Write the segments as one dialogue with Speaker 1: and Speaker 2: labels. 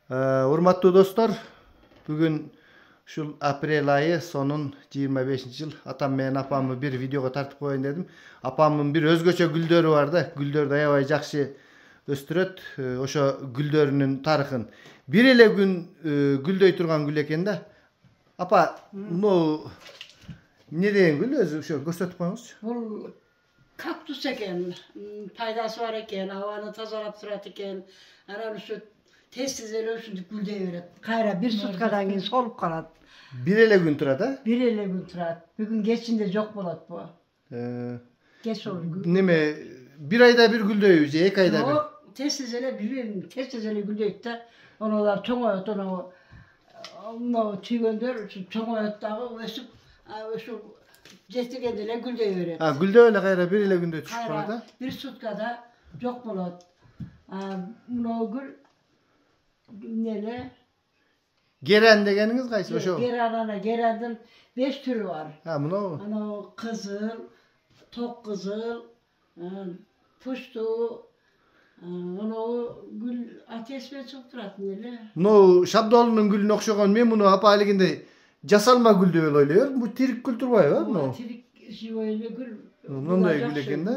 Speaker 1: Урматтуу достор, бүгүн ушул апрель айы сонун 25-жыл атам менен апамды бир видеого тартып коеюн дедим. Апамдын бир өзгөчө гүлдөрү бар да, гүлдөрдү аябай жакшы өстүрөт. Ошо гүлдөрүнүн тарыхын бир эле күн гүлдөй турган гүл экен да. Апа, мына эмне деген гүл өзү ошо көрсөтүп коюңузчу.
Speaker 2: Бул кактус экен, пайдасы бар экен, абаны тазалап турат экен. Анан ушу тез эле ушинтип гүлдөй берет. Кайра бир суткадан кийин солуп калат.
Speaker 1: Бир эле күн турат, а?
Speaker 2: Бир эле күн турат. Бүгүн кечинде жок болот бу. Кеч ол
Speaker 1: Неме, бир айда бир гүлдөйбү же 2 айда бир?
Speaker 2: Жок, тез эле билбейм, тез эле гүлдөйт да. Онолар чоңоет, мына түйгөндөр чоңоет дагы өсүп, ошо жетигенде эле гүлдөй берет.
Speaker 1: Гүлдөп эле кайра бир эле күндө түшүп калат,
Speaker 2: Кайра бир суткада жок болот. Мына гүл эмнеле?
Speaker 1: Геран дегениңиз кайсы ошо?
Speaker 2: Герандын 5 түрү бар.
Speaker 1: Мынабы?
Speaker 2: Анау кызыл, ток кызыл, пушту, анау гүл атеспен чыгып турат эле.
Speaker 1: Мына шабдолунун гүлүнө окшогон мен муну апа алигинде жасалма гүл деп ойлойм. Бу тирик гүл турбайбы мына?
Speaker 2: Тирик живой эле гүл.
Speaker 1: Мындай гүл экен да.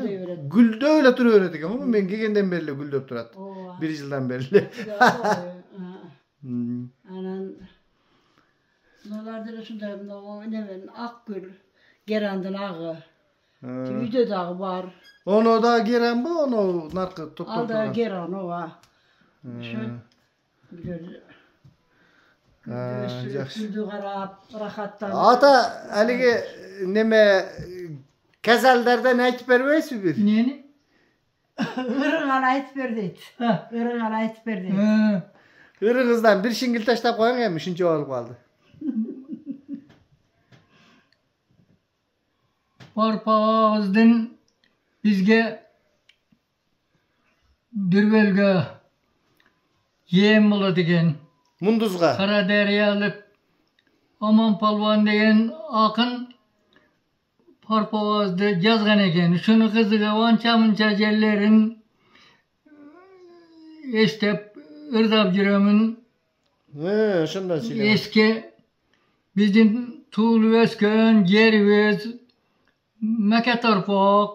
Speaker 1: Гүлдөп эле тура берет экен. Мен келгенден бери эле гүлдөп турат. 1 жылдан бери эле.
Speaker 2: Анан мыналар деле ушундай немен ак гүл, герандын агы. Үйдө дагы бар.
Speaker 1: Оно да геранбы, оно наркы топтоп
Speaker 2: Ал да геран, ооба. Ошо гүлдү карап, рахаттанып.
Speaker 1: Ата, алиги неме казалдардан айтып бербейсиз бир?
Speaker 2: Эмнени? Ырыңан айтып бер дейт. Ырыңан айтып бер дейт.
Speaker 1: Ырыңыздан бир шиңгил таштап коюң эми, ушунча болуп калды.
Speaker 3: Парпağızdan bizge Dürbelge yem bula degen.
Speaker 1: Munduzga.
Speaker 3: Karaderyalık Aman Palvan degen akın Parpağızda yazgan eken. Şunu kızıga vança mınça jellerin estep ırdap jirömün
Speaker 1: Şundan söyle.
Speaker 3: eski bizim tuğlu öskön yervez Meke torpaq,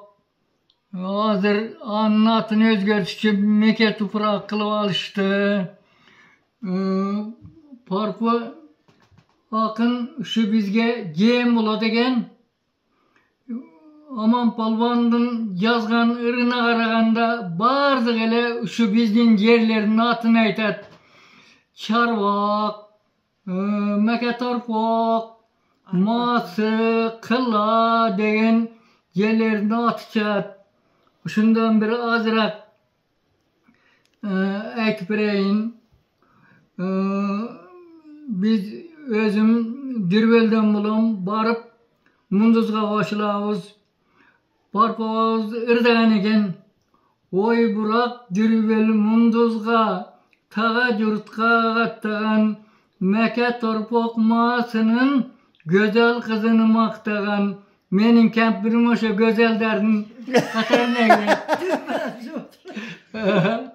Speaker 3: hazır anlatın özgörtüşü meke tuprak kılıp alıştı. Parpı akın şu bizge gem bula degen. Aman Palvan'dın yazgan ırına karaganda bardık ele şu bizden yerlerin atını aytat. Çarvak, meke torpaq, Ması, kılla degen yerlerini atacak. Şundan biri azırak aytıp bereyim. Biz özüm Dürbelden bulam barıp Munduzga koşulabız. Parpağız ırdagan eken. Oy burak Dürbel Munduzga tağa jurtqa kattagan meke torpaq masının Gözel kızını maktagan, menin kempirim oşa gözellerin katarına girer.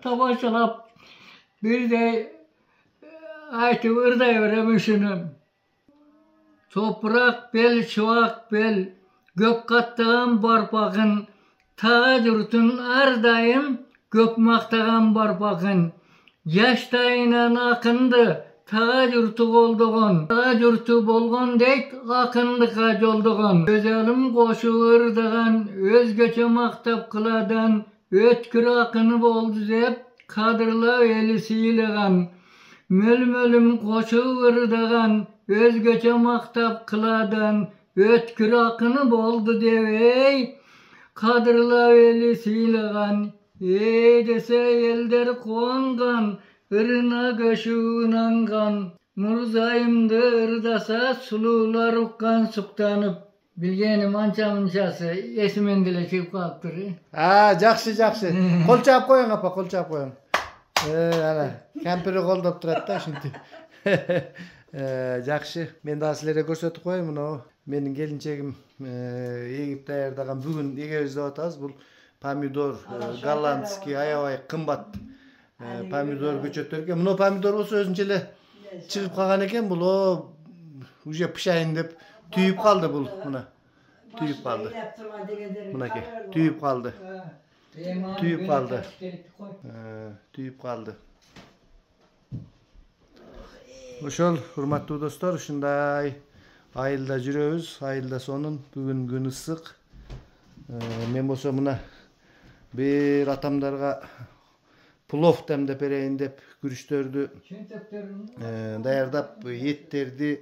Speaker 3: Tabaşalap bir de aytıp ırdayverem şunu. Toprak bel, şuvak bel, gök kattagan barpakın, tağa jurtun ardayım, gök maktagan barpakın. Yaştayınan akındı. Tağa jurtu bolduğun, tağa jurtu bolğun deyt, akındıqa jolduğun. Gözelim koşu ırdıgan, özgöçe maktap kıladan, ötkür akını boldu zep, kadırla eli siyiligan. Mölmölüm koşu ırdıgan, özgöçe maktap kıladan, ötkür akını boldu devey, kadırla eli siyiligan. Ey dese elder kuangan, Irına göşüğünangan, Murzayımdı ırdasa sulular ukkan suktanıp. Bilgenim ança mınçası, esimen dile çıkıp kalıptır.
Speaker 1: Жақсы. Kol çap koyun apa, kol çap koyun. Ana, kempiri koldop turat da şimdi. Жақсы. Men daha sizlere көрсөтүп koyayım mına. Menin gelinçegim egip daярдаган бүгүн эгебиз деп атабыз. Бул помидор голландский аябай кымбат Pomidor köçötlerken. Bunu pomidor olsa özünçele çıkıp kalgan eken bul o uje pişayın dep tüyüp kaldı bul buna. Tüyüp kaldı. Buna ki tüyüp kaldı. Tüyüp kaldı. Tüyüp kaldı. Oşol hurmatlı dostlar, uşunday ayılda жүрөбүz. Ayılda sonun bugün gün ısık. Men bolsa muna bir atamdarga plov demdep bereyin dep күрүчтөрдү даярдап, еттерди,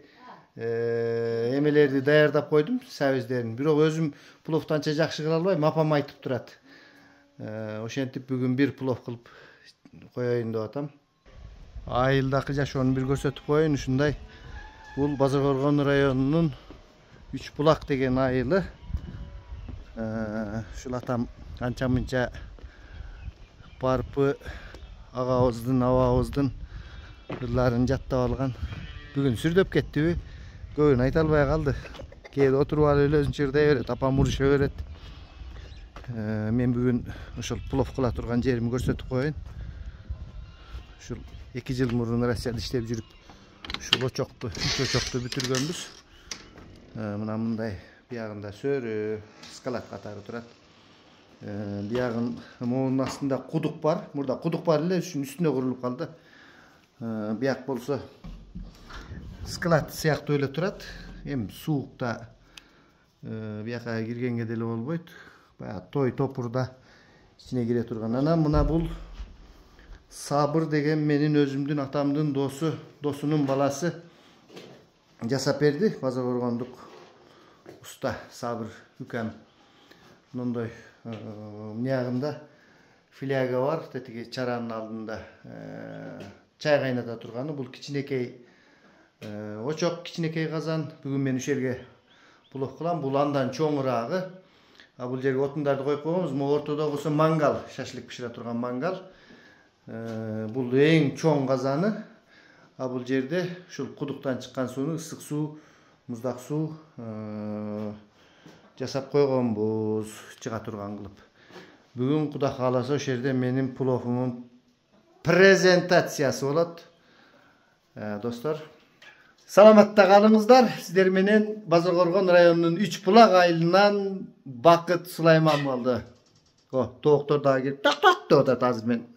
Speaker 1: эмелерди даярдап койдум, сабиздерин. Бирок өзүм пловду анча жакшы кыла албайм, апам айтып турат. Ошентип бүгүн бир плов кылып коеюн деп атам. Айылдакы жашоону бир көрсөтүп коеюн. Ушундай бул Базаркоргон районунун Үч Булак деген айылы. Ушул атам анча мынча барпы агабыздын, абабыздын ырларын жаттап алган. Бүгүн сүрдөп кеттиби? Көбүн айта албай калды. Кээде отуруп алып эле өзүнчө ырдай берет, апам урушо берет. Мен бүгүн ошол плов кыла турган жеримди көрсөтүп коеюн. Ушул 2 жыл мурун Россияда иштеп жүрүп, ушул очокту, үч очокту бүтүргөнбүз. Мына мындай биягында сөрү, скалат катары турат. Биягын моунун астында кудук бар. Мурда кудук бар эле, ушунун үстүнө курулуп калды. Бияк болсо склад сыяктуу эле турат. Эми суукта бияка киргенге деле болбойт. Баягы той топурда ичине кире турган. Анан мына бул Сабыр деген менин өзүмдүн атамдын досунун баласы жасап берди. Базаркоргондук уста Сабыр үкем. Мындай миягында фляга бар, тетиги чаранын алдында чай кайната турганы. Бул кичинекей очок, кичинекей казан. Бүгүн мен ушул жерге плов кылам. Бул андан чоңурагы. Бул жерге отундарды коюп койгонбуз. Могу ортодогусу мангал, шашлык пишире турган мангал. Бул эң чоң казаны. Бул жерде ушул кудуктан чыккан сууну, ысык суу, муздак суу жасап койгонбуз, чыга турган кылып. Бүгүн Кудай кааласа ошол жерде менин пловумдун презентациясы болот. Достор, саламатта калыңыздар. Сиздер менен Базаркоргон районунун Үч Булак айылынан Бакыт Сулайман болду. Тооктор дагы келип так деп атат азыр мен.